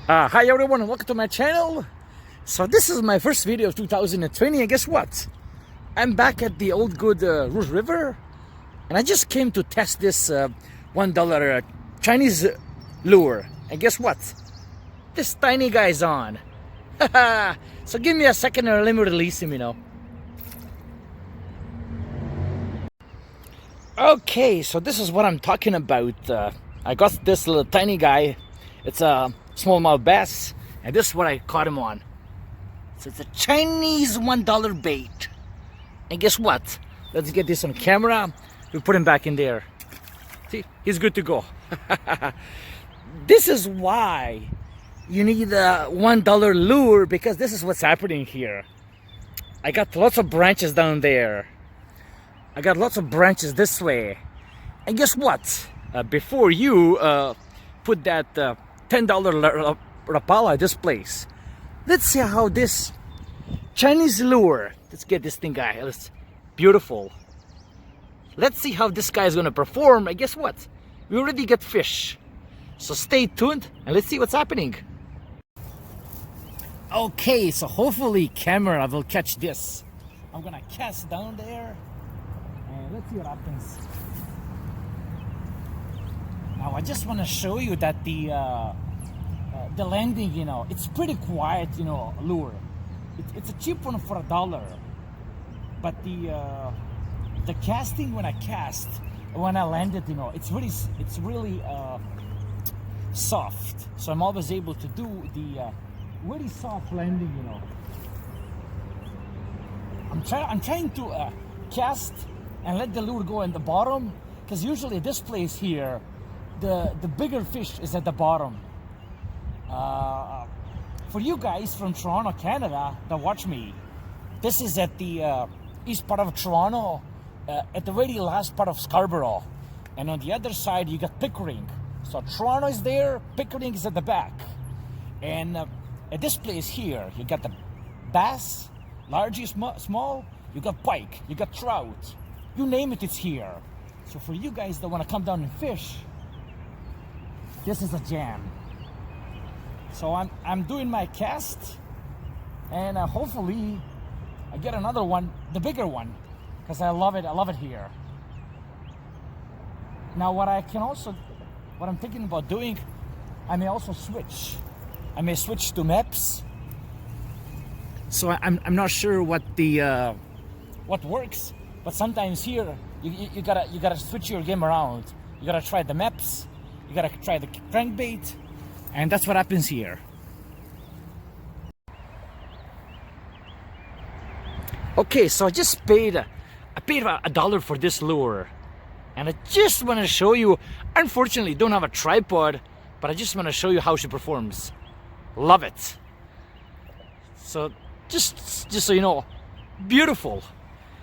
Hi everyone and welcome to my channel. So this is my first video of 2020 and guess what? I'm back at the old good Rouge River and I just came to test this $1 Chinese lure. And guess what? This tiny guy's on. So give me a second and let me release him, Okay, so this is what I'm talking about. I got this little tiny guy. It's a smallmouth bass, and this is what I caught him on. So it's a Chinese $1 bait. And guess what? Let's get this on camera. We put him back in there. See, he's good to go. This is why you need a $1 lure, because this is what's happening here. I got lots of branches down there. I got lots of branches this way. And guess what? Before you put that $10 Rapala at this place, let's see how this Chinese lure, let's get this thing guy, it's beautiful. Let's see how this guy is gonna perform. And guess what? We already got fish. So stay tuned and let's see what's happening. Okay, so hopefully camera will catch this. I'm gonna cast down there and let's see what happens. Now I just want to show you that the landing, it's pretty quiet, lure. It's a cheap one for $1, but the casting when I landed, it's really soft. So I'm always able to do the really soft landing, I'm trying to cast and let the lure go in the bottom, because usually this place here, the bigger fish is at the bottom. For you guys from Toronto, Canada, that watch me, this is at the east part of Toronto, at the very last part of Scarborough, and on the other side you got Pickering. So Toronto is there, Pickering is at the back, and at this place here you got the bass, large, small, you got pike, you got trout, you name it, it's here. So for you guys that want to come down and fish, this is a jam. So I'm doing my cast, and hopefully I get another one, the bigger one, because I love it here. Now what I'm thinking about doing, I may also switch. I may switch to MEPS. So I'm not sure what works, but sometimes here you gotta switch your game around. You gotta try the MEPS. You gotta try the crankbait, and that's what happens here. Okay, so I just paid $1 for this lure, and I just want to show you. Unfortunately, don't have a tripod, but I just want to show you how she performs. Love it. So just so you know, beautiful.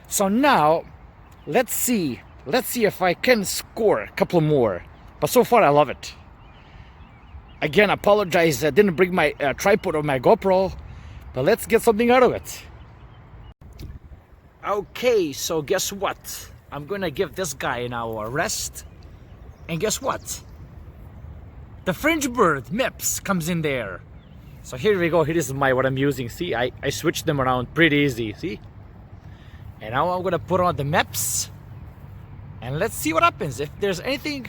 So now let's see if I can score a couple more. But so far I love it. Again, I apologize, I didn't bring my tripod or my GoPro, but let's get something out of it. Okay, so guess what? I'm gonna give this guy now a rest. And guess what? The French bird, MEPS, comes in there. So here we go, here is what I'm using. See, I switched them around pretty easy, see? And now I'm gonna put on the MEPS. And let's see what happens. If there's anything,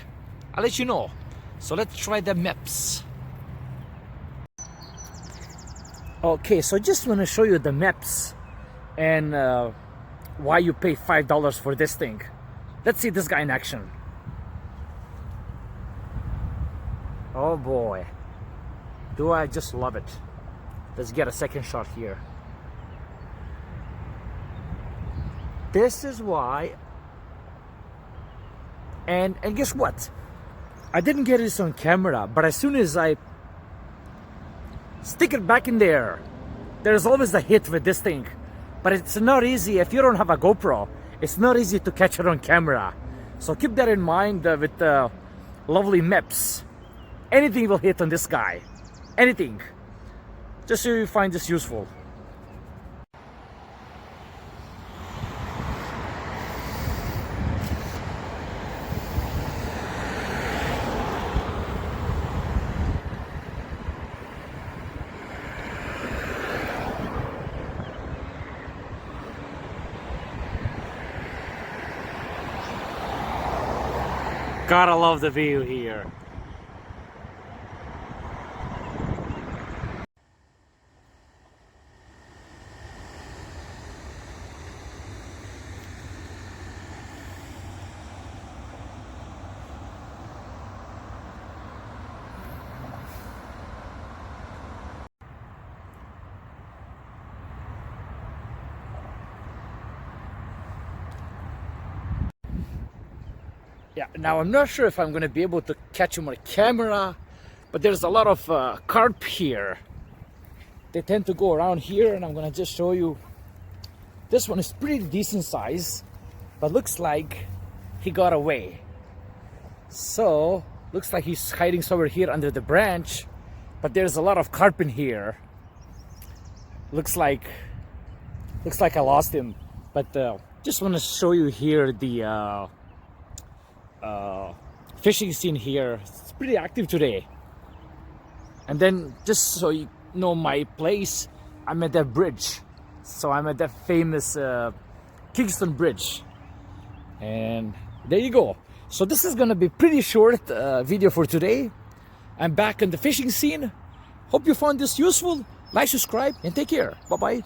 I'll let you know. So let's try the MEPS. Okay, so just want to show you the MEPS and why you pay $5 for this thing. Let's see this guy in action. Oh boy, do I just love it. Let's get a second shot here. This is why. And guess what? I didn't get this on camera, but as soon as I stick it back in there, there's always a hit with this thing. But it's not easy if you don't have a GoPro. It's not easy to catch it on camera. So keep that in mind with the lovely MEPS. Anything will hit on this guy. Anything. Just so you find this useful. Gotta love the view here. Yeah, now I'm not sure if I'm gonna be able to catch him on camera, but there's a lot of carp here. They tend to go around here, and I'm gonna just show you. This one is pretty decent size, but looks like he got away. So looks like he's hiding somewhere here under the branch, but there's a lot of carp in here. Looks like I lost him, but just want to show you here the fishing scene here. It's pretty active today. And then just so you know my place, I'm at that bridge. So I'm at that famous Kingston Bridge. And there you go. So this is gonna be pretty short video for today. I'm back in the fishing scene. Hope you found this useful. Like, subscribe, and take care. Bye-bye.